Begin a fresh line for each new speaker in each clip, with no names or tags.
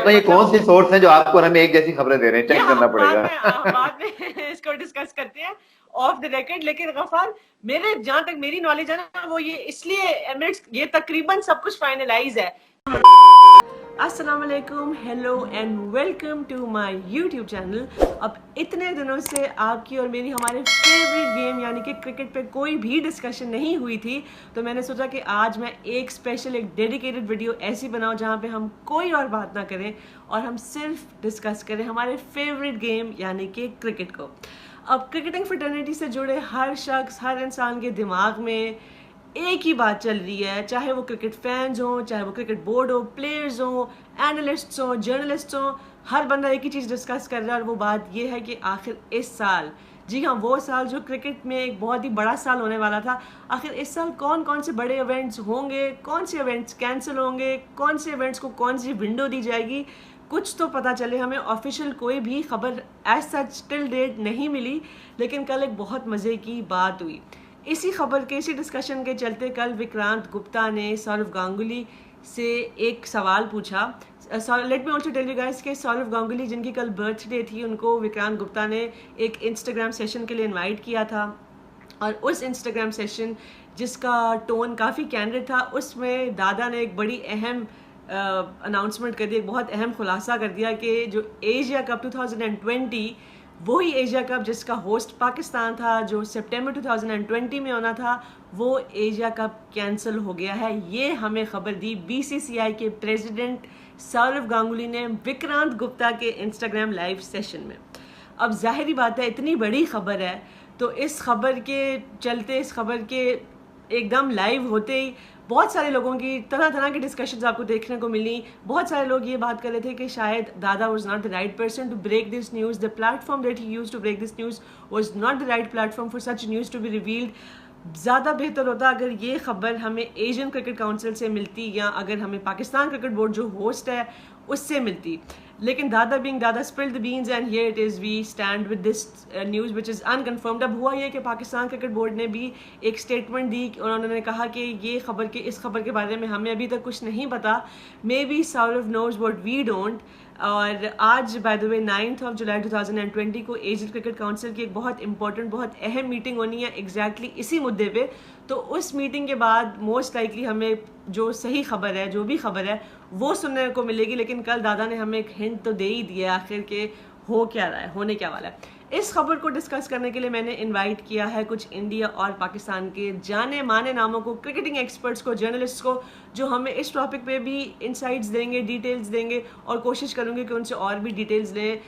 तो ये कौन सी सोर्स हैं जो आपको और हमें एक जैसी खबरें दे रहे हैं, चेक करना पड़ेगा।
बाद में इसको डिस्कस करते हैं ऑफ द रिकॉर्ड। लेकिन गफार, मेरे जहां तक मेरी नॉलेज है ना, वो ये इसलिए एमिरेट्स ये तकरीबन सब कुछ फाइनलाइज है। अस्सलाम वालेकुम, hello and welcome to my YouTube channel. अब इतने दिनों से आपकी और मेरी हमारे फेवरेट गेम यानी कि क्रिकेट पे कोई भी डिस्कशन नहीं हुई थी, तो मैंने सोचा कि आज मैं एक स्पेशल एक डेडिकेटेड वीडियो ऐसी बनाऊं जहां पे हम कोई और बात ना करें और हम सिर्फ डिस्कस करें हमारे फेवरेट गेम यानी कि क्रिकेट को। अब क्रिकेटिंग फ्रेटर्निटी से जुड़े हर शख्स, हर इंसान के दिमाग में एक ही बात चल रही है, चाहे वो क्रिकेट फैंस हो, चाहे वो क्रिकेट बोर्ड हो, प्लेयर्स हो, एनालिस्ट्स हो, जर्नलिस्ट्स हो, हर बंदा एक ही चीज़ डिस्कस कर रहा है और वो बात ये है कि आखिर इस साल, जी हाँ वो साल जो क्रिकेट में एक बहुत ही बड़ा साल होने वाला था, आखिर इस साल कौन कौन से बड़े इवेंट्स होंगे, कौन से इवेंट्स कैंसिल होंगे, कौन से इवेंट्स को कौन सी विंडो दी जाएगी, कुछ तो पता चले हमें। ऑफिशियल कोई भी खबर एज सच टिल डेट नहीं मिली, लेकिन कल एक बहुत मज़े की बात हुई। इसी खबर के, इसी डिस्कशन के चलते कल विक्रांत गुप्ता ने सौरव गांगुली से एक सवाल पूछा। Let me also tell you guys कि सौरव गांगुली जिनकी कल बर्थडे थी, उनको विक्रांत गुप्ता ने एक इंस्टाग्राम सेशन के लिए इनवाइट किया था और उस इंस्टाग्राम सेशन जिसका टोन काफ़ी कैंडिड था, उसमें दादा ने एक बड़ी अहम अनाउंसमेंट कर दी, एक बहुत अहम खुलासा कर दिया कि जो एशिया कप 2020, वही एशिया कप जिसका होस्ट पाकिस्तान था, जो सितंबर 2020 में होना था, वो एशिया कप कैंसिल हो गया है। ये हमें खबर दी बीसीसीआई के प्रेसिडेंट सौरव गांगुली ने विक्रांत गुप्ता के इंस्टाग्राम लाइव सेशन में। अब जाहिर बात है, इतनी बड़ी खबर है, तो इस खबर के चलते, इस खबर के एकदम लाइव होते ही बहुत सारे लोगों की तरह तरह की डिस्कशंस आपको देखने को मिली। बहुत सारे लोग ये बात कर रहे थे कि शायद Dada was not the right person to break this news, the platform that he used to break this news was not the right platform for such news to be revealed. ज़्यादा बेहतर होता अगर ये खबर हमें एशियन क्रिकेट काउंसिल से मिलती या अगर हमें पाकिस्तान क्रिकेट बोर्ड जो होस्ट है उससे मिलती। लेकिन Dada being Dada spilled the beans and here it is, we stand with this news which is unconfirmed. अब हुआ ये कि पाकिस्तान क्रिकेट बोर्ड ने भी एक स्टेटमेंट दी और उन्होंने कहा कि ये खबर के, इस खबर के बारे में हमें अभी तक कुछ नहीं पता, maybe Sourav knows what we don't. और आज बाय द वे 9 जुलाई 2020 को एशियन क्रिकेट काउंसिल की एक बहुत इंपॉर्टेंट, बहुत अहम मीटिंग होनी है एग्जैक्टली इसी मुद्दे पे। तो उस मीटिंग के बाद मोस्ट लाइकली हमें जो सही खबर है, जो भी खबर है, वो सुनने को मिलेगी। लेकिन कल दादा ने हमें एक हिंट तो दे ही दिया आखिर के हो क्या रहा है, होने क्या वाला है। इस खबर को डिस्कस करने के लिए मैंने इनवाइट किया है कुछ इंडिया और पाकिस्तान के जाने माने नामों को, क्रिकेटिंग एक्सपर्ट्स को, जर्नलिस्ट को, जो हमें इस टॉपिक पे भी इंसाइट्स देंगे, डिटेल्स देंगे और कोशिश करूँगी कि उनसे और भी डिटेल्स लें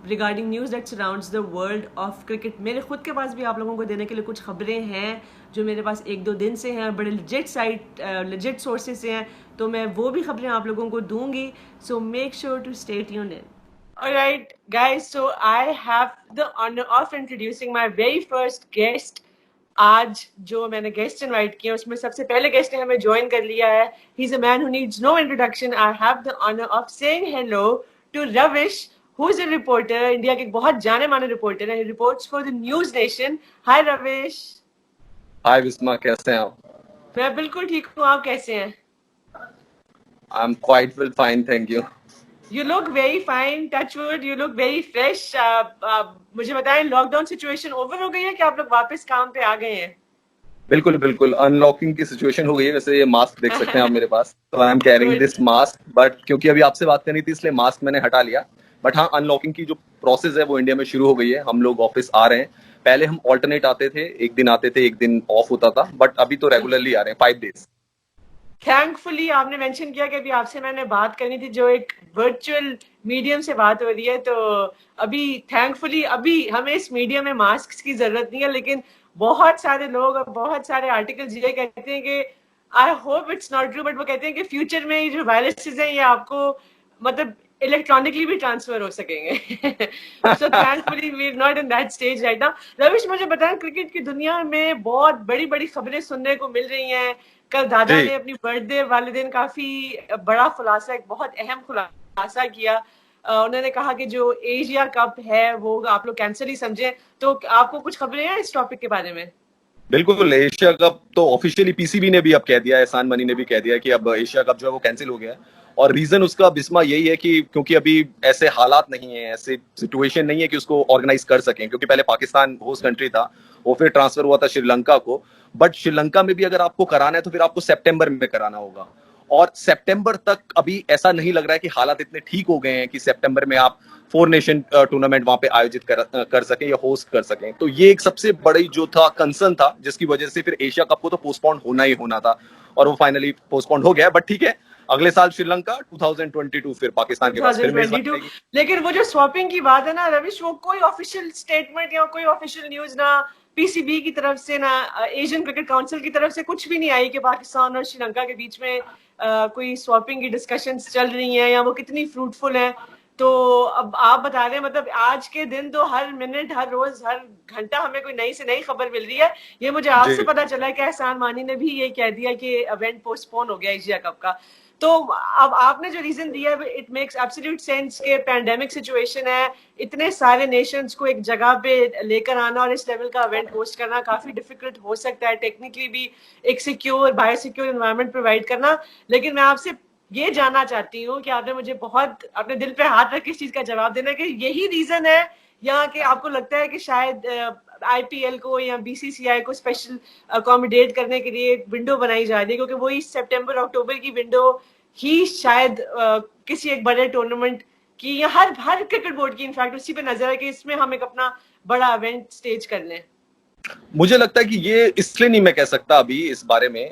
regarding news that surrounds the world of cricket. मेरे खुद के पास भी आप लोगों को देने के लिए कुछ खबरें हैं जो मेरे पास 1-2 दिन से हैं, बड़े लेजिट साइट, लेजिट सोर्सेज से हैं, तो मैं वो भी खबरें आप लोगों को दूंगी। So make sure to stay tuned in. Alright, guys, so I have the honor of introducing my very first guest. आज जो मैंने गेस्ट इनवाइट किया उसमें सबसे पहले गेस्ट ने हमें ज्वाइन कर लिया है। He's a man who needs no introduction. I have the honor of saying hello to Ravish, who is a reporter, India के बहुत जाने माने रिपोर्टर है। He reports for the News Nation. Hi Ravish.
हाय विस्मा, कैसे हैं आप?
मैं बिल्कुल ठीक हूँ, आप कैसे हैं?
I am quite well, fine, thank you.
You look very fine, touch wood, you look very fresh. मुझे बताएं, लॉकडाउन सिचुएशन ओवर हो गई है कि आप लोग वापस काम पे आ गए हैं?
बिल्कुल बिल्कुल, अनलॉकिंग की सिचुएशन हो गई है। वैसे ये मास्क देख सकते हैं आप मेरे पास, तो I am carrying this mask, but क्योंकि अभी आपसे बात करनी थी इसलिए मास्क मैंने हटा लिया। बट हाँ, अनलॉकिंग की जो प्रोसेस है वो इंडिया में शुरू हो गई है। हम लोग ऑफिस आ रहे हैं। पहले हम ऑल्टरनेट आते थे, एक दिन आते थे, एक दिन ऑफ होता था, बट अभी तो रेगुलरली आ रहे हैं 5 days।
थैंकफुली आपने मेंशन किया कि अभी आपसे मैंने बात करनी थी, जो एक वर्चुअल मीडियम से बात हो रही है, तो अभी थैंकफुली अभी हमें इस मीडियम में मास्क की जरूरत नहीं है। लेकिन बहुत सारे लोग और बहुत सारे आर्टिकल्स ये कहते हैं कि I hope it's not true, but वो कहते हैं कि फ्यूचर में ये जो वायरसेस हैं ये आपको मतलब इलेक्ट्रॉनिकली भी ट्रांसफर हो सकेंगे। So thankfully we are not in that stage right now. Ravish, मुझे बताएं, क्रिकेट की दुनिया में बहुत बड़ी बड़ी खबरें सुनने को मिल रही हैं। कल दादा ने अपनी बर्थडे वाले दिन काफी बड़ा खुलासा, एक बहुत अहम खुलासा किया। उन्होंने कहा कि जो एशिया कप है वो आप लोग कैंसिल ही समझे। तो आपको कुछ खबरें हैं इस टॉपिक के बारे में?
बिल्कुल, एशिया कप तो ऑफिशियली पीसीबी ने भी अब कह दिया है, एहसान मनी ने भी कह दिया है कि अब एशिया कप जो है वो कैंसिल हो गया है। और रीजन उसका बिस्मा यही है कि क्योंकि अभी ऐसे हालात नहीं है, ऐसे सिचुएशन नहीं है कि उसको ऑर्गेनाइज कर सकें, क्योंकि पहले पाकिस्तान होस्ट कंट्री था, वो फिर ट्रांसफर हुआ था श्रीलंका को। बट श्रीलंका में भी अगर आपको कराना है तो फिर आपको सितंबर में कराना होगा, और सितंबर तक अभी ऐसा नहीं लग रहा है कि हालात इतने ठीक हो गए हैं कि सितंबर में आप 4 नेशन टूर्नामेंट वहां पे आयोजित कर सकें या होस्ट कर सकें। तो ये एक सबसे बड़ी जो था कंसर्न था, जिसकी वजह से फिर एशिया कप को तो पोस्टपोन होना ही होना था, और वो फाइनली पोस्टपोन हो गया। बट ठीक है, अगले साल श्रीलंका, 2022 फिर पाकिस्तान के पास फिर मेजबानी
2022।
रहेगी।
लेकिन वो जो स्वैपिंग की बात है ना रविश, वो कोई ऑफिशियल स्टेटमेंट या कोई ऑफिशियल न्यूज ना पीसीबी की तरफ से ना एशियन क्रिकेट काउंसिल की तरफ से कुछ भी नहीं आई कि पाकिस्तान और श्रीलंका के बीच में कोई स्वैपिंग की डिस्कशंस चल रही हैं या वो कितनी फ्रूटफुल है। तो अब आप बता रहे हैं, मतलब आज के दिन तो हर मिनट, हर रोज, हर घंटा हमें कोई नई से नई खबर मिल रही है। ये मुझे आपसे पता चला कि एहसान मानी ने भी ये कह दिया कि इवेंट पोस्टपोन हो गया एशिया कप का। तो अब आपने जो रीजन दिया है, इट मेक्स एब्सोल्यूट सेंस के पैंडेमिक सिचुएशन है, इतने सारे नेशंस को एक जगह पे लेकर आना और इस लेवल का इवेंट होस्ट करना काफी डिफिकल्ट हो सकता है, टेक्निकली भी एक secure, bio secure environment provide करना। लेकिन मैं आपसे ये जानना चाहती हूँ कि आपने मुझे बहुत अपने दिल पे हाथ रख के इस चीज का जवाब देना कि यही रीजन है या कि आपको लगता है कि शायद आईपीएल को या बीसीसीआई को स्पेशल अकोमोडेट करने के लिए एक विंडो बनाई जा रही है, क्योंकि वही सितंबर अक्टूबर की विंडो ही शायद किसी एक बड़े टूर्नामेंट की या हर क्रिकेट बोर्ड की इनफैक्ट उसी पे नजर है कि इसमें हम एक अपना बड़ा इवेंट स्टेज कर लें।
मुझे लगता है कि ये इसलिए नहीं मैं कह सकता अभी इस बारे में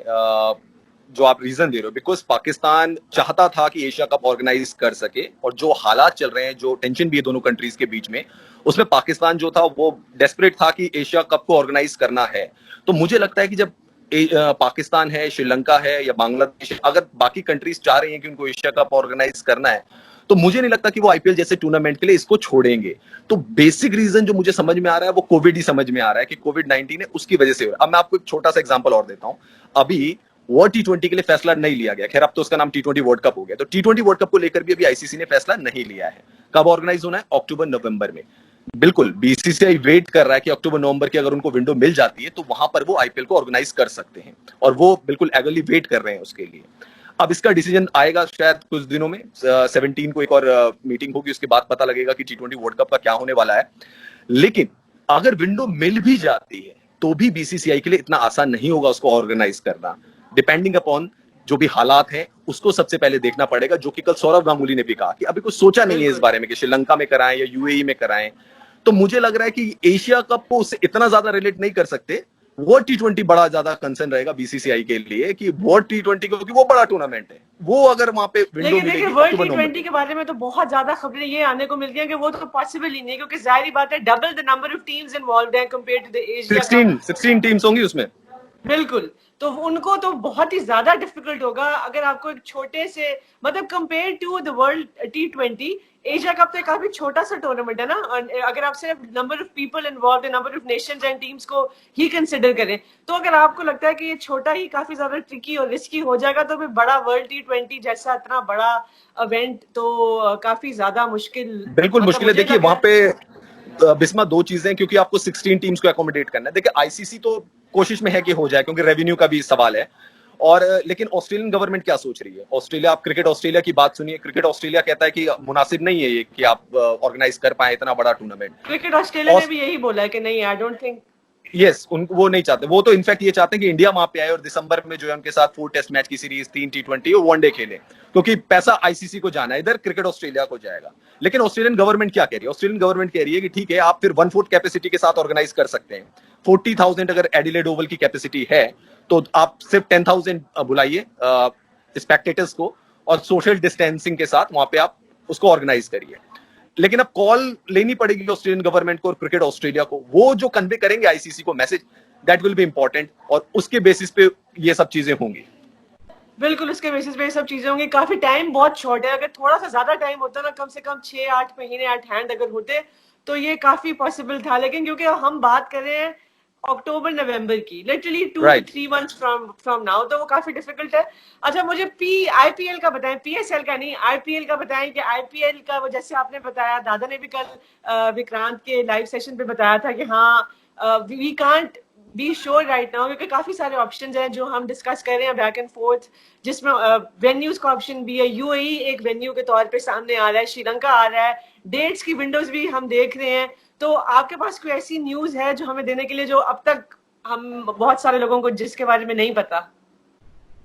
जो आप रीजन दे रहे हो, बिकॉज पाकिस्तान चाहता था कि एशिया कप ऑर्गेनाइज कर सके, और जो हालात चल रहे हैं, जो टेंशन भी है दोनों कंट्रीज के बीच में, उसमें पाकिस्तान जो था वो डेस्परेट था कि एशिया कप को ऑर्गेनाइज करना है। तो मुझे लगता है कि जब पाकिस्तान है, श्रीलंका है या बांग्लादेश है, अगर बाकी कंट्रीज चाह रही हैं कि उनको एशिया कप ऑर्गेनाइज करना है, तो मुझे नहीं लगता कि वो आईपीएल जैसे टूर्नामेंट के लिए इसको छोड़ेंगे। तो बेसिक रीजन जो मुझे समझ में आ रहा है वो कोविड ही समझ में आ रहा है कि कोविड-19 है, उसकी वजह से हो रहा है। अब मैं आपको एक छोटा सा एग्जांपल और देता हूं। अभी वर्ल्ड टी20 के लिए फैसला नहीं लिया गया, खैर अब तो उसका नाम टी20 वर्ल्ड कप हो गया। तो टी20 वर्ल्ड कप को लेकर भी अभी आईसीसी ने फैसला नहीं लिया है। कब ऑर्गेनाइज होना है? अक्टूबर नवंबर में। बिल्कुल बीसीसीआई वेट कर रहा है कि अक्टूबर नवंबर की अगर उनको विंडो मिल जाती है तो वहां पर वो आईपीएल को ऑर्गेनाइज कर सकते हैं, और वो बिल्कुल एगरली वेट कर रहे हैं उसके लिए। अब इसका डिसीजन आएगा शायद कुछ दिनों में, 17 को एक और मीटिंग होगी, उसके बाद पता लगेगा कि टी20 वर्ल्ड कप का क्या होने वाला है। लेकिन अगर विंडो मिल भी जाती है तो भी बीसीसीआई के लिए इतना आसान नहीं होगा उसको ऑर्गेनाइज करना, डिपेंडिंग अपॉन जो भी हालात हैं उसको सबसे पहले देखना पड़ेगा, जो कि कल सौरव गांगुली ने भी कहा कि अभी कुछ सोचा नहीं है इस बारे में कि श्रीलंका में कराएं या यूएई में कराएं। तो मुझे लग रहा है कि एशिया कप को उससे इतना ज्यादा रिलेट नहीं कर सकते। वर्ल्ड टी20 बड़ा ज्यादा कंसर्न रहेगा बीसीसीआई के लिए कि वर्ल्ड टी20, क्योंकि वो बड़ा टूर्नामेंट है, वो अगर वहां पे विंडो
लेकिन
मिलेगी
देखिए वर्ल्ड
अक्टूबर नवंबर
टी20 के बारे में तो बहुत ज्यादा खबरें ये आने को मिलती हैं कि वो तो पॉसिबल ही नहीं है, क्योंकि जाहिर बात है double the number of teams involved हैं compare to the Asia cup.
16 teams होंगी उसमें।
बिल्कुल, तो उनको तो बहुत ही ज्यादा डिफिकल्ट होगा अगर आपको एक छोटे से, मतलब कंपेयर टू द वर्ल्ड टी20, एशिया कप तो काफी छोटा सा टूर्नामेंट है ना। और अगर आप सिर्फ number of people involve, number of Nations and teams को ही कंसिडर करें, तो अगर आपको लगता है कि ये छोटा ही काफी ज्यादा ट्रिकी और रिस्की हो जाएगा, तो फिर बड़ा वर्ल्ड टी20 जैसा इतना बड़ा इवेंट तो काफी ज्यादा मुश्किल,
बिल्कुल
मतलब
मुश्किल है।
मुझे
देखिए
लग रहा
वहां पे बिस्मा दो चीजें, क्योंकि आपको 16 टीम्स को अकोमोडेट करना है। देखिए आईसीसी तो कोशिश में है कि हो जाए, क्योंकि रेवेन्यू का भी सवाल है। और लेकिन ऑस्ट्रेलियन गवर्नमेंट क्या सोच रही है? ऑस्ट्रेलिया, आप क्रिकेट ऑस्ट्रेलिया की बात सुनिए। क्रिकेट ऑस्ट्रेलिया कहता है कि मुनासिब नहीं है ये कि आप ऑर्गेनाइज कर पाए इतना बड़ा टूर्नामेंट।
क्रिकेट ऑस्ट्रेलिया ने भी यही बोला है कि नहीं, आई डोंट थिंक।
यस, उनको वो नहीं चाहते। वो तो इनफैक्ट ये चाहते हैं कि इंडिया वहां पे आए और दिसंबर में जो है उनके साथ 4 टेस्ट मैच की सीरीज, 3 टी20 और वनडे खेले, क्योंकि पैसा आईसीसी को जाना है, इधर क्रिकेट ऑस्ट्रेलिया को जाएगा। लेकिन ऑस्ट्रेलियन गवर्नमेंट क्या कह रही है? ऑस्ट्रेलियन गवर्नमेंट कह रही है कि ठीक है, आप फिर 1/4 कैपेसिटी के साथ ऑर्गेनाइज कर सकते हैं। 40,000 अगर एडिलेड ओवल की कैपेसिटी है तो आप सिर्फ 10,000 बुलाइए स्पेक्टेटर्स को, और सोशल डिस्टेंसिंग के साथ वहां पे आप उसको ऑर्गेनाइज करिए। लेकिन अब कॉल लेनी पड़ेगी ऑस्ट्रेलियन गवर्नमेंट को और क्रिकेट ऑस्ट्रेलिया को। वो जो कन्वे करेंगे आईसीसी को message, that will be important, और उसके बेसिस पे ये सब चीजें होंगी।
बिल्कुल, उसके बेसिस पे ये सब चीजें होंगी। काफी टाइम बहुत शॉर्ट है, अगर थोड़ा सा ज्यादा टाइम होता ना, कम से कम 6-8 महीने एट हैंड अगर होते तो ये काफी पॉसिबल था। लेकिन क्योंकि हम बात कर रहे हैं अक्टूबर नवंबर की, literally 2 to 3 months from now, तो वो काफी डिफिकल्ट है। अच्छा, मुझे आईपीएल का बताएं, पीएसएल का नहीं, आईपीएल का बताएं कि आईपीएल का वो जैसे आपने बताया, दादा ने भी कल विक्रांत के लाइव सेशन पे बताया था कि हाँ we can't be sure right now, क्योंकि काफी सारे ऑप्शंस हैं जो हम डिस्कस कर रहे हैं बैक एंड फोर्थ, जिसमें वेन्यूज का ऑप्शन भी है। यूएई एक वेन्यू के तौर पे सामने आ रहा है, श्रीलंका आ रहा है, डेट्स की विंडोज भी हम देख रहे हैं। तो आपके पास कोई ऐसी न्यूज है जो हमें देने के लिए, जो अब तक हम बहुत सारे लोगों को जिसके बारे में नहीं पता?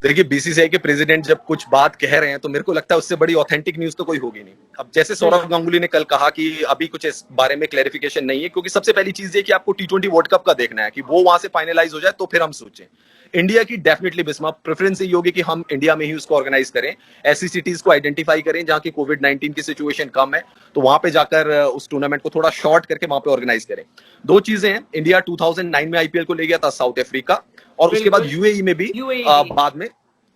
देखिए, बीसीसीआई के प्रेसिडेंट जब कुछ बात कह रहे हैं तो मेरे को लगता है उससे बड़ी ऑथेंटिक न्यूज तो कोई होगी नहीं। अब जैसे सौरव गांगुली ने कल कहा कि अभी कुछ इस बारे में क्लैरिफिकेशन नहीं है, क्योंकि सबसे पहली चीज ये कि आपको T20 वर्ल्ड कप का देखना है कि वो वहां से फाइनलाइज हो जाए तो फिर हम सोचें। इंडिया की डेफिनेटली बिस्मा प्रेफरेंस यही होगी कि हम इंडिया में ही उसको ऑर्गेनाइज करें, ऐसी सिटीज को आइडेंटिफाई करें जहां की कोविड-19 की सिचुएशन कम है, तो वहां पे जाकर उस टूर्नामेंट को थोड़ा शॉर्ट करके वहां पे ऑर्गेनाइज करें। दो चीजें हैं, इंडिया 2009 में आईपीएल को ले गया था साउथ अफ्रीका, और उसके बाद यूएई में भी बाद में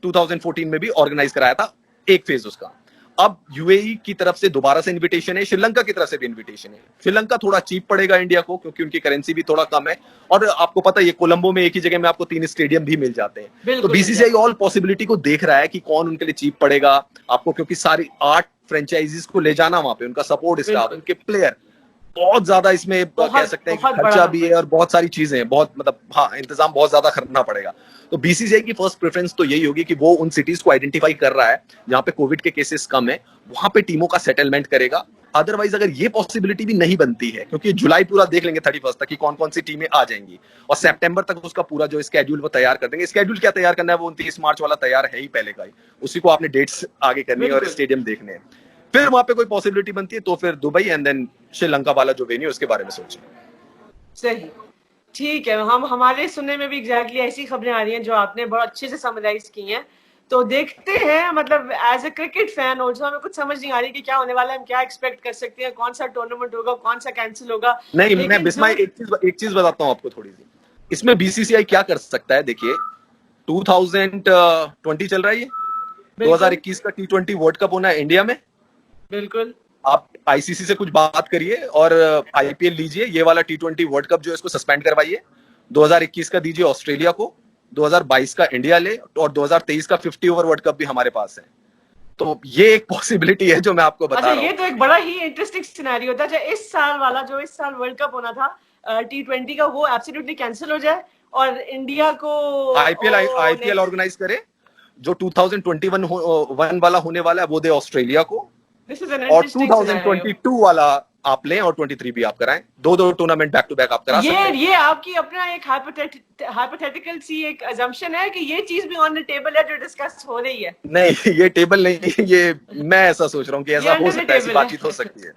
2014 में भी ऑर्गेनाइज कराया था एक फेज उसका। अब यूएई की तरफ से दोबारा से इनविटेशन है, श्रीलंका की तरफ से भी इनविटेशन है। श्रीलंका थोड़ा चीप पड़ेगा इंडिया को क्योंकि उनकी करेंसी भी थोड़ा कम है, और आपको पता है ये कोलंबो में एक ही जगह में आपको 3 स्टेडियम भी मिल जाते हैं। तो बीसीसीआई ऑल पॉसिबिलिटी को देख रहा है कि कौन उनके लिए चीप पड़ेगा आपको, क्योंकि सारी 8 फ्रेंचाइजीज को ले जाना वहां पे, उनका सपोर्ट स्टाफ, उनके प्लेयर, बहुत ज्यादा इसमें कह सकते हैं कि खर्चा भी है और बहुत सारी चीजें हैं, बहुत मतलब हाँ इंतजाम बहुत ज्यादा करना पड़ेगा। तो बीसीसीआई की फर्स्ट प्रेफरेंस तो यही होगी कि वो उन सिटीज को आइडेंटिफाई कर रहा है जहां पे कोविड के केसेस कम है, वहां पे टीमों का सेटलमेंट करेगा। अदरवाइज अगर ये पॉसिबिलिटी भी नहीं बनती है, क्योंकि जुलाई पूरा देख लेंगे 31 तक कि कौन कौन सी टीमें आ जाएंगी, और सितंबर तक उसका पूरा जो स्केड्यूल वो तैयार कर देंगे। स्केड्यूल क्या तैयार करना है, वो 29 मार्च वाला तैयार है ही पहले का ही, उसी को आपने डेट्स आगे करनी है और स्टेडियम देखने हैं। फिर वहां पे कोई पॉसिबिलिटी बनती है तो फिर दुबई एंड देन श्रीलंका वाला जो वेन्यू उसके बारे में सोचें।
सही, ठीक है। हम हमारे सुनने में भी एग्जैक्टली ऐसी खबरें आ रही हैं जो आपने बहुत अच्छे से समराइज की हैं। तो देखते हैं, मतलब as a cricket fan also हमें कुछ समझ नहीं आ रही कि क्या होने वाला है, हम क्या एक्सपेक्ट कर सकते हैं, कौन सा टूर्नामेंट होगा, कौन सा कैंसिल होगा।
नहीं, मैं बिस्मा एक चीज बताता हूँ आपको थोड़ी सी, इसमें बीसीसीआई क्या कर सकता है। देखिए 2020 चल रहा है, ये 2021 का T20 वर्ल्ड कप होना है इंडिया में।
बिल्कुल,
आप आईसीसी से कुछ बात करिए और आईपीएल लीजिए, ये वाला T20 वर्ल्ड कप जो है इसको सस्पेंड करवाइए, 2021 का दीजिए ऑस्ट्रेलिया को, 2022 का इंडिया ले, और 2023 का 50 ओवर वर्ल्ड कप भी हमारे पास है। तो ये एक पॉसिबिलिटी है जो मैं आपको बता रहा हूं।
ये तो एक बड़ा ही इंटरेस्टिंग सिनेरियो था, जो इस साल वाला, जो इस साल वर्ल्ड कप होना था T20 का, वो एब्सोल्युटली कैंसिल हो जाए और इंडिया को
आईपीएल ऑर्गेनाइज करे। जो 2021 वाला होने वाला है वो दे ऑस्ट्रेलिया को, और 2022 वाला आप लें और 23 भी आप कराएं। दो टूर्नामेंट बैक टू बैक आप करा सकते हैं।
ये आपकी अपना एक हाइपोथेटिकल सी एक अजम्पशन है कि ये चीज भी ऑन द टेबल है जो डिस्कस हो रही है?
नहीं, ये टेबल नहीं, ये मैं ऐसा सोच रहा हूँ कि ऐसा हो सकता है, ऐसी बातचीत हो सकती है।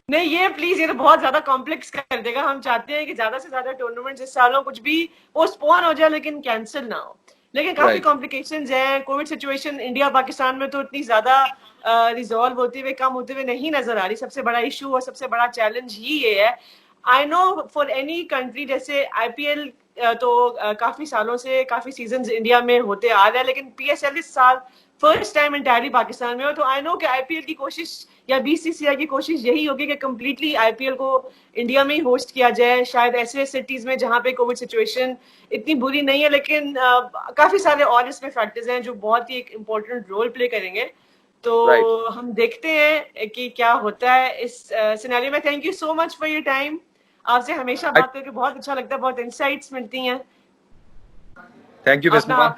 नहीं, ये प्लीज, ये तो बहुत ज्यादा कॉम्प्लेक्स कर देगा। हम चाहते हैं कि ज्यादा से ज्यादा टूर्नामेंट्स इस सालों कुछ भी पोस्टपोन हो जाए लेकिन कैंसिल ना हो। लेकिन काफी कॉम्प्लिकेशंस हैं। कोविड सिचुएशन इंडिया पाकिस्तान में तो इतनी ज्यादा रिजॉल्व होते हुए, कम होते हुए नहीं नजर आ रही। सबसे बड़ा इशू और सबसे बड़ा चैलेंज ही ये है। I know for any country, जैसे आईपीएल तो काफी सालों से, काफी सीजन इंडिया में होते आ रहे हैं, लेकिन पीएसएल इस साल फर्स्ट टाइम इंटायरली पाकिस्तान में हो। तो आई नो कि आईपीएल की कोशिश या बीसीसीआई की कोशिश यही होगी कि कंप्लीटली आईपीएल को इंडिया में ही होस्ट किया जाए, शायद ऐसे सिटीज में जहां पे कोविड सिचुएशन इतनी बुरी नहीं है। लेकिन काफी सारे और इसमें फैक्टर्स हैं जो बहुत ही एक इम्पोर्टेंट रोल प्ले करेंगे। तो हम देखते हैं कि क्या होता है इस सिनेरियो में। Thank you so much for your time. आपसे हमेशा बात करके बहुत अच्छा लगता है, बहुत इंसाइट्स मिलती हैं।
Thank you Bisma.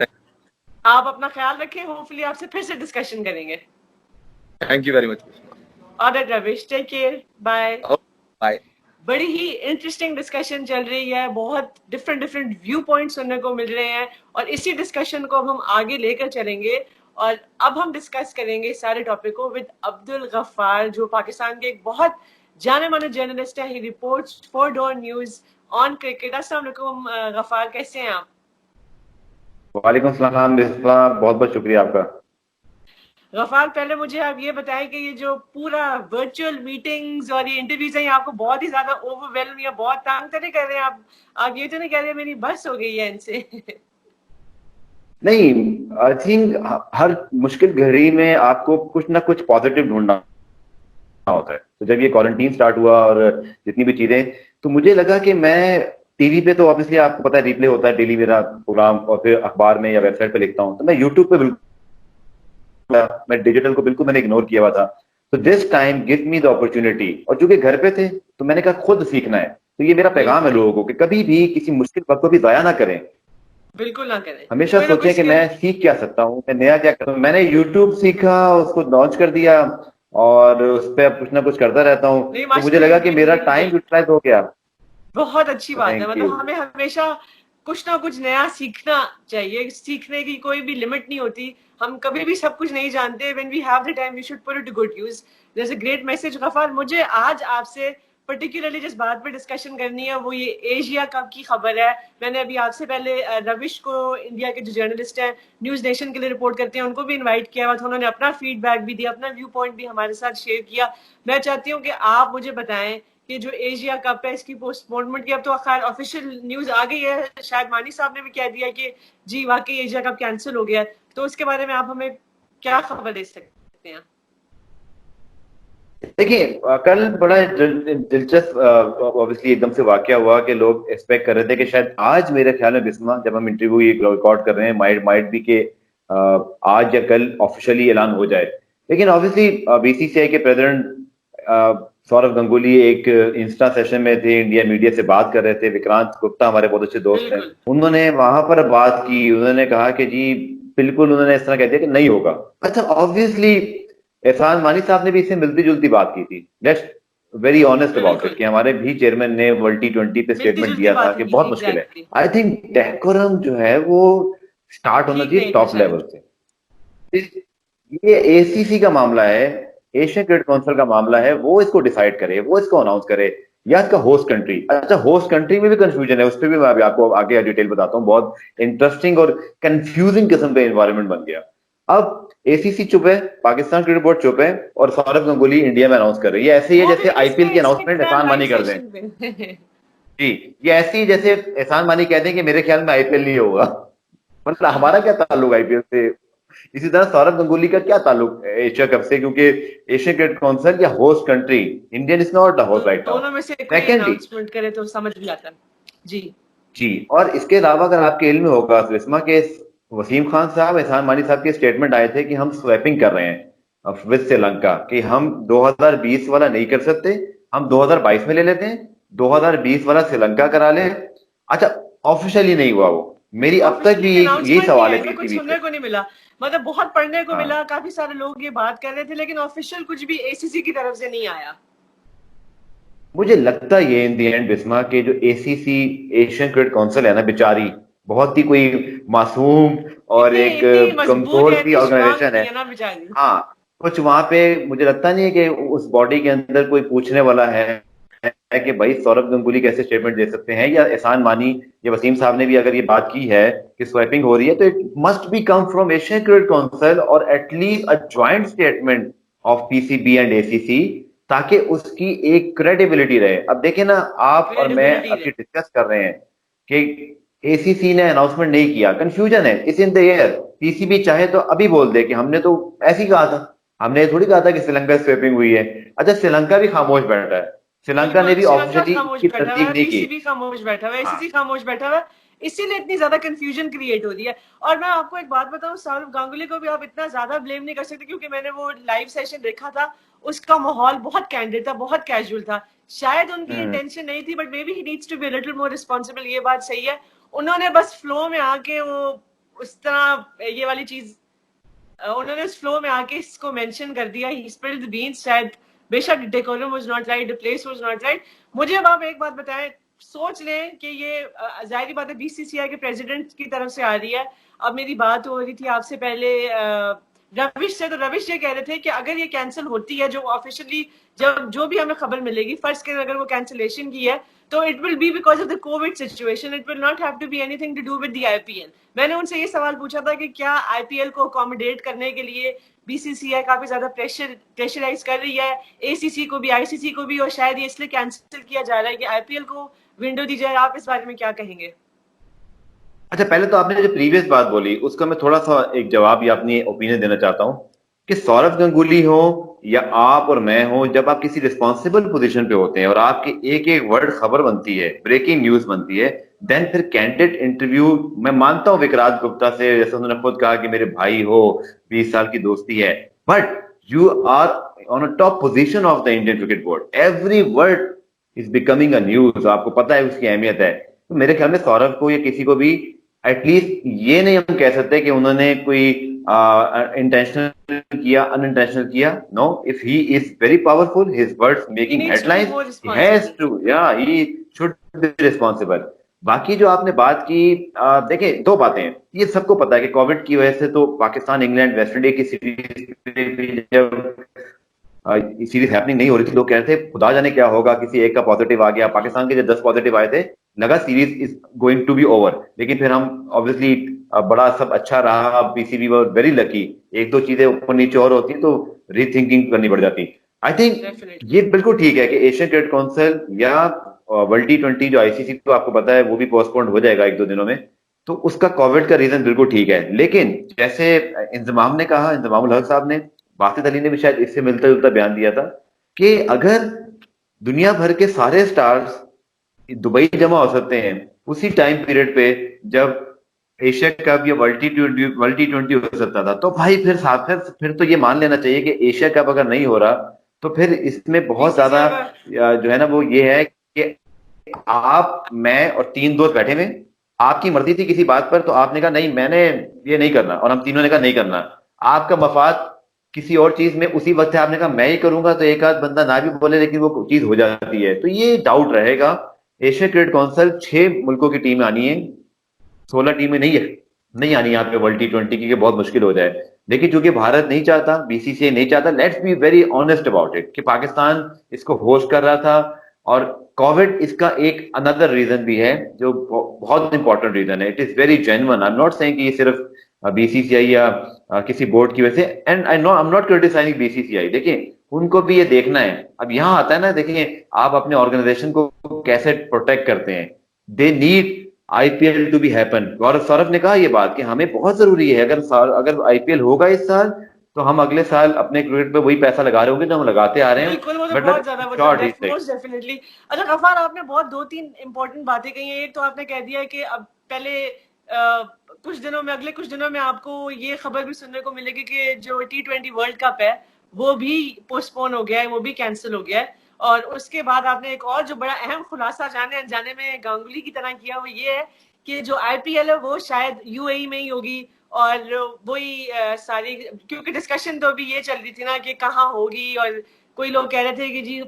आप अपना ख्याल रखें, होपफुली आपसे फिर से डिस्कशन करेंगे।
Thank you very much.
Alright Ravish, take care, bye
bye.
बड़ी ही इंटरेस्टिंग डिस्कशन चल रही है, बहुत डिफरेंट व्यू पॉइंट सुनने को मिल रहे हैं, और इसी डिस्कशन को अब हम आगे लेकर चलेंगे। और अब हम डिस्कस करेंगे सारे टॉपिक को विद अब्दुल गफ्फार, जो पाकिस्तान के एक बहुत जाने माने जर्नलिस्ट है। He reports for Dawn news on cricket. अस्सलाम वालेकुम गफ्फार, कैसे हैं आप?
वालेकुम सलाम बिस्मा, बहुत बहुत शुक्रिया आपका।
गफ्फार, पहले मुझे आप ये बताएं कि ये जो पूरा वर्चुअल मीटिंग्स और ये इंटरव्यूज हैं, आपको बहुत ही ज्यादा ओवरवेलम या बहुत तंग तो नहीं कर रहे हैं? आप ये तो नहीं कह रहे मेरी बस हो गई है इनसे?
नहीं, आई थिंक हर मुश्किल घड़ी में आपको कुछ ना कुछ पॉजिटिव ढूंढना होता है। तो जब ये क्वारंटीन स्टार्ट हुआ और जितनी भी चीजें, तो मुझे लगा कि मैं टीवी पे तो ऑब्वियसली आपको पता है रिप्ले होता है डेली मेरा प्रोग्राम, और फिर अखबार में या वेबसाइट पे लिखता हूँ, तो मैं यूट्यूब पे बिल्कुल, मैं डिजिटल को बिल्कुल मैंने इग्नोर किया हुआ था। तो this time give me the opportunity, और चूंकि घर पे थे तो मैंने कहा खुद सीखना है। तो ये मेरा पैगाम है लोगों को कि कभी भी किसी मुश्किल वक्त को भी जाया ना करें,
बिल्कुल ना करें,
हमेशा
कोई ना कोई
सोचें कि मैं सीख क्या सकता हूँ, मैं नया क्या करूँ। मैंने यूट्यूब सीखा, उसको लॉन्च कर दिया और उस पर कुछ ना कुछ करता रहता हूँ,
नहीं
तो मुझे
माशाल्लाह,
लगा
यू
कि
डूइंग
मेरा
रियली
टाइम
वेल।
यूटिलाइज हो गया।
बहुत अच्छी बात है,
थैंक
मतलब
यू।
हमें हमेशा कुछ ना कुछ नया सीखना चाहिए, सीखने की कोई भी लिमिट नहीं होती, हम कभी भी सब कुछ नहीं जानते। When we have the time we should put it to good use. There is a great message Gaffar. मुझे आज आपसे पर्टिकुलरली जिस बात पे डिस्कशन करनी है वो ये एशिया कप की खबर है। मैंने अभी आपसे पहले रविश को, इंडिया के जो जर्नलिस्ट हैं, न्यूज नेशन के लिए रिपोर्ट करते हैं, उनको भी इन्वाइट किया हुआ था, उन्होंने अपना फीडबैक भी दिया, अपना व्यू पॉइंट भी हमारे साथ शेयर किया। मैं चाहती हूँ कि आप मुझे बताएं कि जो एशिया कप है इसकी पोस्टपोनमेंट की अब तो खैर ऑफिशियल न्यूज आ गई है, शायद मानी साहब ने भी कह दिया कि जी वाकई एशिया कप कैंसिल हो गया है, तो उसके बारे में आप हमें क्या खबर दे सकते हैं?
देखिए कल बड़ा दिलचस्प ऑब्वियसली एकदम से वाकया हुआ कि लोग एक्सपेक्ट कर रहे थे कि शायद आज, मेरे ख्याल में बिस्मा, जब हम इंटरव्यू ये रिकॉर्ड कर रहे हैं, माइट भी कि आज या कल ऑफिशियली ऐलान हो जाए। लेकिन ऑब्वियसली बीसीसीआई के प्रेसिडेंट सौरव गंगुली एक इंस्टा सेशन में थे, इंडिया मीडिया से बात कर रहे थे। विक्रांत गुप्ता हमारे बहुत अच्छे दोस्त हैं,
बिल्कुल
उन्होंने वहां पर बात की, उन्होंने कहा कि जी बिल्कुल, उन्होंने इस तरह कह दिया कि नहीं होगा। अच्छा, ऑब्वियसली एहसान मानी साहब ने भी इससे मिलती जुलती बात की थी। Let's very honest about it
बिल्कुल,
कि हमारे भी चेयरमैन ने वर्ल्ड T20 पे
मिलती
स्टेटमेंट
जुलती
दिया था
बात
कि
ही की
बहुत
थी,
मुश्किल है।
एग्जैक्टली।
आई थिंक डेकोरम जो है वो स्टार्ट होना
ठीक
चाहिए
नहीं था
टॉप लेवल
शायद।
से। ये एसीसी का मामला है, एशियन क्रिकेट काउंसिल का मामला है, वो इसको डिसाइड करे, वो इसको अनाउंस करे, या इसका होस्ट कंट्री। अच्छा, होस्ट कंट्री में भी कंफ्यूजन है, उस पर भी मैं अभी आपको आगे डिटेल बताता हूँ। बहुत इंटरेस्टिंग और कंफ्यूजिंग किस्म का एनवायरनमेंट बन गया। अब एसीसी चुप है, पाकिस्तान क्रिकेट बोर्ड चुप है, और सौरभ गंगुली इंडिया में अनाउंस कर रही है। ऐसे ही है
वो भी
जैसे आईपीएल की
इसके
अनाउंसमेंट एहसान
लाइव
मानी कर दें।
सेशन पे।
जी, ये ऐसे ही जैसे एहसान मानी कहते हैं कि मेरे ख्याल में आईपीएल नहीं होगा। मतलब हमारा क्या ताल्लुक आईपीएल से? इसी तरह सौरभ गंगुली का क्या ताल्लुक एशिया कप से? क्योंकि एशियन क्रिकेट काउंसिल या host country, Indian is not the host right now.
दोनों में से कोई
सेकेंडली,
अनाउंसमेंट करे तो समझ भी आता है। जी
जी, और इसके अलावा अगर आपके इल्म में होगा सुषमा के, वसीम खान साहब, एहसान मानी साहब के स्टेटमेंट आए थे कि हम स्वैपिंग कर रहे हैं विद श्रीलंका, कि हम 2020 वाला नहीं कर सकते, हम 2022 में ले लेते हैं, 2020 वाला श्रीलंका करा लें। अच्छा, ऑफिशियली नहीं हुआ वो। मेरी अब तक भी
ऑफिशियली
यही
अनाउंसमेंट नहीं
सवाल
है,
है
ऐसा कुछ
पीसीबी
सुनने
से।
को नहीं मिला। मतलब बहुत पढ़ने को
हाँ,
मिला, काफी सारे लोग ये बात कर रहे थे, लेकिन ऑफिशियल कुछ भी एसीसी की तरफ से नहीं आया।
मुझे लगता ये इन दी एंड बिस्मा के जो एसीसी, एशियन क्रिकेट काउंसिल है ना, बेचारी बहुत ही कोई मासूम और
इतनी
एक
इतनी मजबूत
कमजोर
या
सी
इतनी स्ट्रांग
ऑर्गेनाइजेशन है।
नहीं है ना बेचारी।
हाँ, कुछ वहां पे मुझे लगता नहीं है कि उस बॉडी के अंदर कोई पूछने वाला है कि भाई सौरभ गंगुली कैसे स्टेटमेंट दे सकते हैं, या एहसान मानी या वसीम साहब ने भी अगर ये बात की है कि स्वैपिंग हो रही है, तो it must be come from Asian cricket council और at least a joint statement of PCB and ACC, ताकि उसकी एक क्रेडिबिलिटी रहे। अब देखें ना, आप और मैं
क्रेडिबिलिटी
अभी
रहे।
डिस्कस कर रहे हैं कि एसीसी ने अनाउंसमेंट नहीं किया, कंफ्यूजन है, इस इन द एयर। पीसीबी चाहे तो अभी बोल दे कि हमने तो ऐसे ही कहा था, हमने थोड़ी कहा था कि श्रीलंका स्वैपिंग हुई है। अच्छा, श्रीलंका भी खामोश बैठा है, श्रीलंका ने
बिल्कुल,
भी
श्रीलंका
ऑफिशियली
खामोश
इसकी
बैठा हुआ
तस्दीक
है,
नहीं की।
पीसीबी खामोश बैठा हुआ है,
हाँ,
एसीसी खामोश बैठा हुआ है, इसीलिए इतनी ज्यादा कंफ्यूजन क्रिएट हो रही है। और मैं आपको एक बात बताऊं, सौरव गांगुली को भी आप इतना ज्यादा ब्लेम नहीं कर सकते, क्योंकि मैंने वो लाइव सेशन देखा था, उसका माहौल बहुत कैंडिड था, बहुत कैजुअल था। शायद उनकी
हम्म,
इंटेंशन नहीं थी, but maybe he needs to be little more responsible. ये बात सही है, उन्होंने बस फ्लो में आके वो उस तरह ये वाली चीज, उन्होंने उस फ्लो में आके इसको मेंशन कर दिया, ही स्पिल्ड द बीन्स। शायद बेशक decorum was not right, the place was not right. मुझे अब आप एक बात बताएं, सोच लें कि ये जाहिर बात है बीसीसीआई के प्रेसिडेंट की तरफ से आ रही है। अब मेरी बात हो रही थी आपसे पहले रविश से, तो रविश ये कह रहे थे कि अगर ये कैंसिल होती है, जो ऑफिशियली जब जो भी हमें खबर मिलेगी, फर्स्ट के अगर वो कैंसिलेशन की है, तो it will be because of the covid situation, it will not have to be anything to do with the IPL. मैंने उनसे ये सवाल पूछा था कि क्या आईपीएल को अकोमोडेट करने के लिए बीसीसीआई काफी ज्यादा प्रेशराइज कर रही है एसीसी को भी, आईसीसी को भी, और शायद ये इसलिए कैंसिल किया जा रहा है कि आईपीएल को विंडो दी जाए। आप इस बारे में क्या कहेंगे?
अच्छा, पहले तो आपने जो प्रीवियस बात बोली उसका मैं थोड़ा सा एक जवाब या अपनी ओपिनियन देना चाहता हूं कि सौरभ गंगुली हो या आप और मैं हो, जब आप किसी रिस्पॉन्सिबल पोजीशन पे होते हैं और आपके एक एक वर्ड खबर बनती है, ब्रेकिंग न्यूज बनती है, देन फिर कैंडिडेट इंटरव्यू, मैं मानता हूं विक्रांत गुप्ता से, जैसे उन्होंने खुद कहा कि मेरे भाई हो, 20 साल की दोस्ती है, but you are on a top position of the Indian cricket board, every word is becoming a news, आपको पता है उसकी अहमियत है, तो मेरे ख्याल में सौरभ को या किसी को भी एटलीस्ट ये नहीं हम कह सकते कि उन्होंने कोई इंटेंशनल किया अनइंटेंशनल किया। No, if he is very powerful, his words
He
making
needs to be
headlines,
more
he has
responsible.
Too, या ही शुड बी रिस्पॉन्सिबल। बाकी जो आपने बात की, देखें दो बातें हैं, ये सबको पता है कि कोविड की वजह से तो पाकिस्तान इंग्लैंड वेस्टइंडीज की सीरीज जब सीरीज हैपनिंग नहीं हो रही थी, लोग कह रहे थे खुदा जाने क्या होगा, किसी एक का पॉजिटिव आ गया। पाकिस्तान के जब 10 पॉजिटिव आए थे, लगा series is going to be over, लेकिन फिर हम ऑब्वियसली बड़ा सब अच्छा रहा, पीसीबी वर वेरी लकी। एक दो चीजें ऊपर नीचे और होती तो रीथिंकिंग करनी पड़ जाती। I think
Definitely.
ये बिल्कुल ठीक है कि एशियन क्रिकेट काउंसिल या वर्ल्ड T20 जो आईसीसी, तो आपको पता है वो भी पोस्टपोन्ड हो जाएगा एक दो दिनों में, तो उसका कोविड का रीजन बिल्कुल ठीक है। लेकिन जैसे इंजमाम ने कहा, इंजमामुल हक साहब ने, बासित अली ने भी शायद इससे मिलता जुलता बयान दिया था कि अगर दुनिया भर के सारे स्टार्स दुबई जमा हो सकते हैं उसी टाइम पीरियड पे जब एशिया कप या वर्ल्ड T20 हो सकता था, तो भाई फिर साथ फिर तो ये मान लेना चाहिए कि एशिया कप अगर नहीं हो रहा तो फिर इसमें बहुत ज्यादा
बीसीसीआई का
जो है ना वो ये है कि आप, मैं और तीन दोस्त बैठे हुए, आपकी मर्जी थी किसी बात पर, तो आपने कहा नहीं मैंने ये नहीं करना, और हम तीनों ने कहा नहीं करना। आपका मफाद किसी और चीज में उसी वक्त है, आपने कहा मैं ही करूंगा, तो एक आध बंदा ना भी बोले लेकिन वो चीज हो जाती है, तो ये डाउट रहेगा। एशिया क्रिकेट काउंसिल 6 मुल्कों की टीम आनी है, 16 टीमें नहीं है, नहीं आनी यहाँ पे वर्ल्ड T20 की, बहुत मुश्किल हो जाए। लेकिन चूंकि भारत नहीं चाहता, बीसीसीआई नहीं चाहता, let's be very honest about it कि पाकिस्तान इसको होस्ट कर रहा था, और कोविड इसका एक अनदर रीजन भी है जो बहुत इंपॉर्टेंट रीजन है। It is very genuine, I am not saying कि ये सिर्फ बीसीसीआई या किसी बोर्ड की वजह से, and I know I am not criticising BCCI. देखिए उनको भी ये देखना है, अब यहाँ आता है ना, देखिए आप अपने ऑर्गेनाइजेशन को कैसे प्रोटेक्ट करते हैं। They need IPL to be happen. Gaurav Saurabh ने कहा ये बात कि हमें बहुत जरूरी है, अगर आईपीएल होगा इस साल तो हम अगले साल अपने क्रिकेट पे वही पैसा लगा रहे होंगे जो हम लगाते आ रहे हैं।
बिल्कुल, वो तो
मतलब
बहुत ज्यादा, वो तो
शॉर्ट रीच तक।
Most definitely. अच्छा गफार, आपने बहुत दो तीन इंपॉर्टेंट बातें कही हैं। एक तो आपने कह दिया कि अब पहले कुछ दिनों में, अगले कुछ दिनों में आपको ये खबर भी सुनने को मिलेगी कि जो T20 वर्ल्ड कप है वो भी पोस्टपोन हो गया है, वो भी कैंसिल हो गया है। और उसके बाद आपने एक और जो बड़ा अहम खुलासा जाने अनजाने में गांगुली की तरह किया, वो ये है कि जो आईपीएल है वो शायद यूएई में ही होगी। और वही सारी, क्योंकि डिस्कशन तो अभी ये चल रही थी ना कि कहाँ होगी, और कोई लोग कह रहे थे कि जी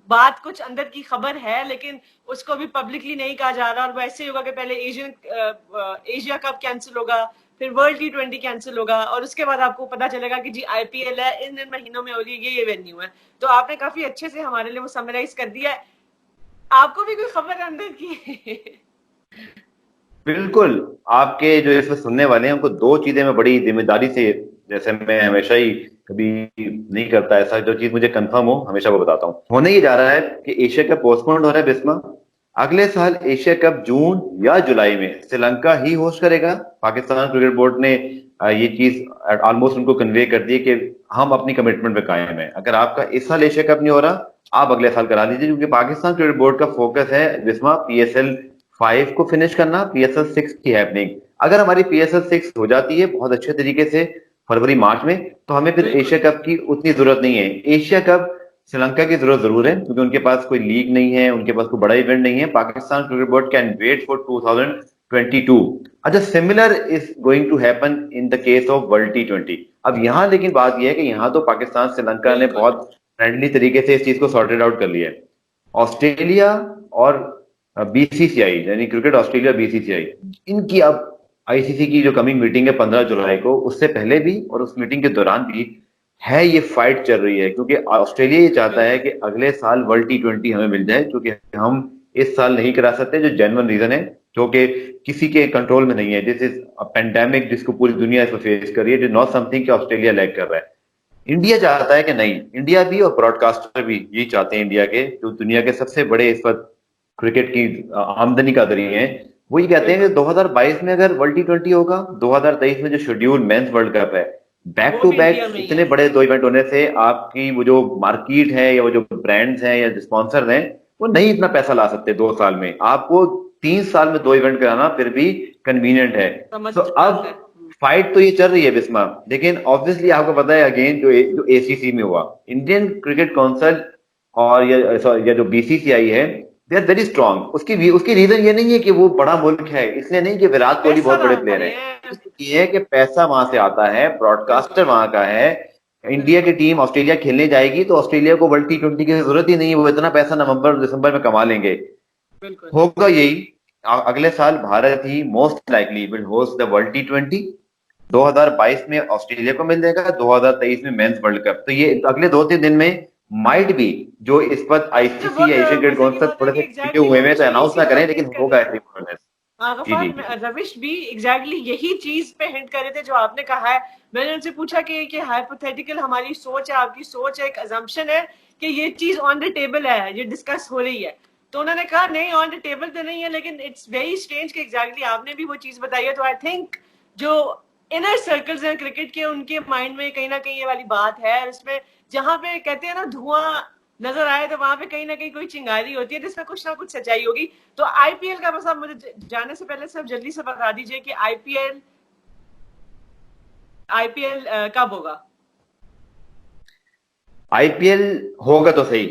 बात कुछ अंदर की खबर है लेकिन उसको भी पब्लिकली नहीं कहा जा रहा, और वैसे ही होगा कि पहले एशिया कप कैंसिल होगा, फिर वर्ल्ड T20 कैंसिल होगा, और उसके बाद आपको पता चलेगा कि जी आईपीएल है, इन महीनों में हो रही है, ये वेन्यू है। तो आपने काफी अच्छे से हमारे लिए वो समराइज कर दिया है। आपको भी कोई खबर अंदर की?
बिल्कुल, आपके जो इस वक्त सुनने वाले हैं उनको दो चीजें मैं बड़ी जिम्मेदारी से, जैसे मैं हमेशा ही कभी नहीं करता ऐसा, जो चीज मुझे कंफर्म हो हमेशा वो बताता हूँ। होने ये जा रहा है कि एशिया कप पोस्टपोन्ड हो रहा है बिस्मा। अगले साल एशिया कप जून या जुलाई में श्रीलंका ही होस्ट करेगा। पाकिस्तान क्रिकेट बोर्ड ने ये चीज ऑलमोस्ट उनको कन्वे कर दी है कि हम अपनी कमिटमेंट पे कायम है। अगर आपका इस साल एशिया कप नहीं हो रहा, आप अगले साल करा लीजिए, क्योंकि पाकिस्तान क्रिकेट बोर्ड का फोकस है बिस्मा PSL 5 को फिनिश करना, PSL 6 की हैपनिंग। अगर हमारी PSL 6 हो जाती है बहुत अच्छे तरीके से फरवरी मार्च में, तो हमें फिर एशिया कप की उतनी जरूरत नहीं है। एशिया कप श्रीलंका की जरूरत जरूर है, क्योंकि उनके पास कोई लीग नहीं है, उनके पास कोई बड़ा इवेंट नहीं है। Pakistan cricket board can wait for 2022। अच्छा, similar is going to happen in the case of world T20। अब यहाँ लेकिन बात यह है कि यहाँ तो पाकिस्तान श्रीलंका ने बहुत फ्रेंडली तरीके से इस चीज को सॉर्टेड आउट कर लिया है। ऑस्ट्रेलिया और बीसीसीआई यानी क्रिकेट ऑस्ट्रेलिया बीसीसीआई, इनकी अब आईसीसी की जो कमिंग मीटिंग है 15 जुलाई को, उससे पहले भी और उस मीटिंग के दौरान भी है ये फाइट चल रही है, क्योंकि ऑस्ट्रेलिया ये चाहता है कि अगले साल वर्ल्ड T20 हमें मिल जाए, क्योंकि हम इस साल नहीं करा सकते, जो जेन्युइन रीजन है जो कि किसी के कंट्रोल में नहीं है। दिस इज अ पेंडेमिक जिसको पूरी दुनिया इसमें फेस कर रही है, इट इज नॉट समथिंग कि ऑस्ट्रेलिया लैग कर रहा है। इंडिया चाहता है कि नहीं, इंडिया भी और ब्रॉडकास्टर भी यही चाहते हैं, इंडिया के जो दुनिया के सबसे बड़े इस वक्त क्रिकेट की आमदनी का जरिए हैं, वो ये कहते हैं कि 2022 में अगर वर्ल्ड T20 होगा, 2023 में जो शेड्यूल मेंस वर्ल्ड कप है, बैक टू बैक इतने बड़े दो इवेंट होने से आपकी वो जो मार्केट है या वो जो ब्रांड्स हैं या स्पॉन्सर हैं, वो नहीं इतना पैसा ला सकते 2 साल में। आपको 3 साल में 2 इवेंट कराना फिर भी कन्वीनियंट है। तो अब फाइट तो ये चल रही है बिस्मा, लेकिन ऑब्वियसली आपको पता है अगेन जो ACC में हुआ, इंडियन क्रिकेट काउंसिल और या जो बीसीसीआई है, दे आर वेरी स्ट्रांग। उसकी रीजन ये नहीं है कि वो बड़ा मुल्क है, इसलिए नहीं कि विराट कोहली
पैसा
बहुत बड़े
वहां
प्लेयर
का
हैं,
है।
ये है कि पैसा वहां से आता है, ब्रॉडकास्टर
बिल्कुल
वहां का है। इंडिया की टीम ऑस्ट्रेलिया खेलने जाएगी तो ऑस्ट्रेलिया को वर्ल्ड T20 की जरूरत ही नहीं है, वो इतना पैसा नवंबर दिसंबर में कमा लेंगे।
बिल्कुल।
होगा यही, अगले साल भारत ही most likely will host the world T20। 2022 में ऑस्ट्रेलिया को मिल जाएगा, 2023 में मेंस वर्ल्ड कप। तो ये अगले 2-3 दिन में माइट बी, जो इस वक्त
अच्छा,
आईसीसी
बहुत
या एशियन क्रिकेट
मजे की
काउंसिल
बात है
थोड़े
कि
से पीछे
एग्जैक्टली
हुए
वो
हैं तो
मुझे भी
अनाउंस
इसी
ना
बात
करें,
पे
लेकिन
हिंट कर
होगा
रहे थे।
ऐसे प्रोग्रेस। जी जी
गफार,
जी।
रविश भी एग्जैक्टली यही चीज पे हिंट कर रहे थे जो आपने कहा है। मैंने उनसे पूछा कि हाइपोथेटिकल हमारी सोच है, आपकी सोच है, एक अजम्पशन है कि ये चीज ऑन द टेबल है, ये डिस्कस हो रही है। तो उन्होंने कहा नहीं, ऑन द टेबल तो नहीं है, लेकिन इट्स वेरी स्ट्रेंज कि एग्जैक्टली आपने भी वो चीज बताई है। तो आई थिंक जो इनर सर्कल्स हैं क्रिकेट के, उनके माइंड में कहीं ना कहीं ये वाली बात है। इसमें जहां पे कहते हैं ना धुआं नजर आए, तो वहां पे कहीं ना कहीं कोई चिंगारी होती है जिसमें कुछ ना कुछ सच्चाई होगी। तो आईपीएल का बस आप मुझे जाने से पहले सब जल्दी से बता दीजिए कि आईपीएल आईपीएल कब होगा।
आईपीएल होगा तो सही,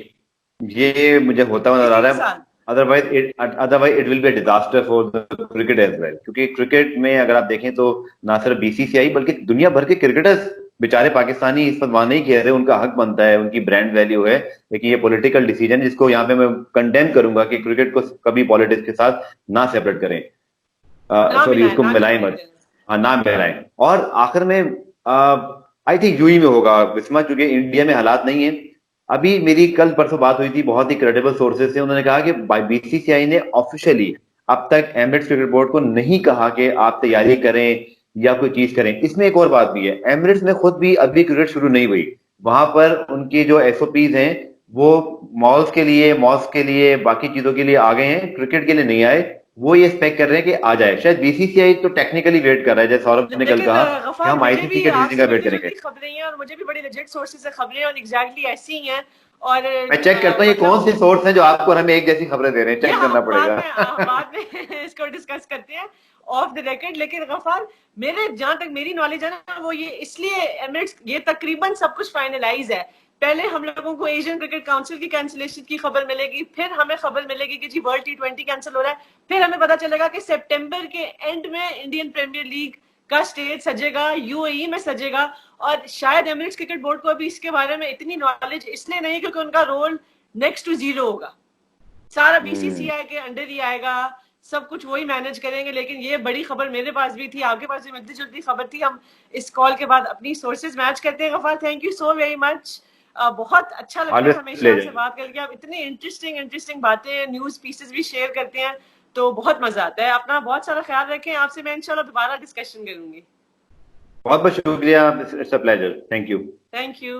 ये मुझे होता हुआ नजर आ
इसी
रहा है।
साल।
Otherwise it will be disaster for the cricket as well, क्योंकि क्रिकेट में अगर आप देखें तो ना सिर्फ बीसीसीआई बल्कि दुनिया भर के क्रिकेटर्स बेचारे पाकिस्तानी इस पर वहां नहीं खेल रहे, उनका हक बनता है, उनकी ब्रांड वैल्यू है। लेकिन ये पॉलिटिकल डिसीजन, जिसको यहाँ पे मैं कंडेम करूंगा कि क्रिकेट को कभी पॉलिटिक्स के साथ ना सेपरेट करें,
ना
सॉरी
मिलाए,
उसको
ना
मिलाएं
कनेक्ट
मत।
करें।
हाँ, ना मिलाएं। और आखिर में आई थिंक यूई में होगा बिस्मा, चूंकि इंडिया में हालात नहीं है। अभी मेरी कल परसों बात हुई थी बहुत ही क्रेडिबल सोर्सेज से, उन्होंने कहा कि बीसीसीआई ने ऑफिशियली अब तक एमिरेट्स क्रिकेट बोर्ड को नहीं कहा कि आप तैयारी करें या कोई चीज करें। इसमें एक और बात भी है, एमिरेट्स में खुद भी अभी क्रिकेट शुरू नहीं हुई, वहां पर उनकी जो एसओपीज हैं वो मॉल्स के लिए बाकी चीजों के लिए आ गए हैं, क्रिकेट के लिए नहीं आए। वो ये एक्सपेक्ट कर रहे हैं कि आ जाए, शायद बीसीसीआई तो टेक्निकली वेट कर रहा है, जैसे सौरभ ने कल
लेकिन
कहा कि
गफार,
हम
मुझे
आईसीसी
भी
के डिसीजन
आपसे
का वेट
मिलती
करेंगे।
जुलती खबरें हैं और मुझे भी बड़ी लेजिट सोर्सेज से खबरें हैं और एग्जैक्टली ऐसी ही हैं। और
मैं चेक करता हूँ ये कौन सी
मतलब
सोर्स हैं जो आपको और हमें एक जैसी खबरें दे रहे हैं,
ये
चेक करना
हम
पड़ेगा।
बाद में इसको डिस्कस करते हैं ऑफ द रिकॉर्ड। लेकिन गफार, मेरे जहां तक मेरी नॉलेज है ना, वो ये इसलिए एमिरेट्स, ये तकरीबन सब कुछ फाइनलाइज है। पहले हम लोगों को एशियन क्रिकेट काउंसिल की कैंसिलेशन की खबर मिलेगी, फिर हमें खबर मिलेगी कि जी वर्ल्ड T20 कैंसिल हो रहा है, फिर हमें पता चलेगा कि सितंबर के एंड में इंडियन प्रीमियर लीग का स्टेज सजेगा, यूएई में सजेगा। और शायद एमिरेट्स क्रिकेट बोर्ड को अभी इसके बारे में इतनी नॉलेज इसलिए नहीं है क्योंकि उनका रोल नेक्स्ट टू जीरो होगा, सारा
हम्म।
बीसीसीआई के अंडर ही आएगा, सब कुछ वही मैनेज करेंगे। लेकिन ये बड़ी खबर मेरे पास भी थी, आपके पास भी मिलती जुलती खबर थी। हम इस कॉल के बाद अपनी सोर्सेज मैच करते हैं। Gaffar, thank you so very much. बहुत अच्छा लगता है
ऑलवेज
हमेशा आपसे
प्लेजर।
बात करके। आप इतनी इंटरेस्टिंग इंटरेस्टिंग बातें, न्यूज पीसेस भी शेयर करते हैं, तो बहुत मजा आता है। अपना बहुत सारा ख्याल रखें। आपसे मैं इंशाल्लाह दोबारा डिस्कशन करूंगी।
बहुत बहुत शुक्रिया, it's a pleasure, thank you.
Thank you.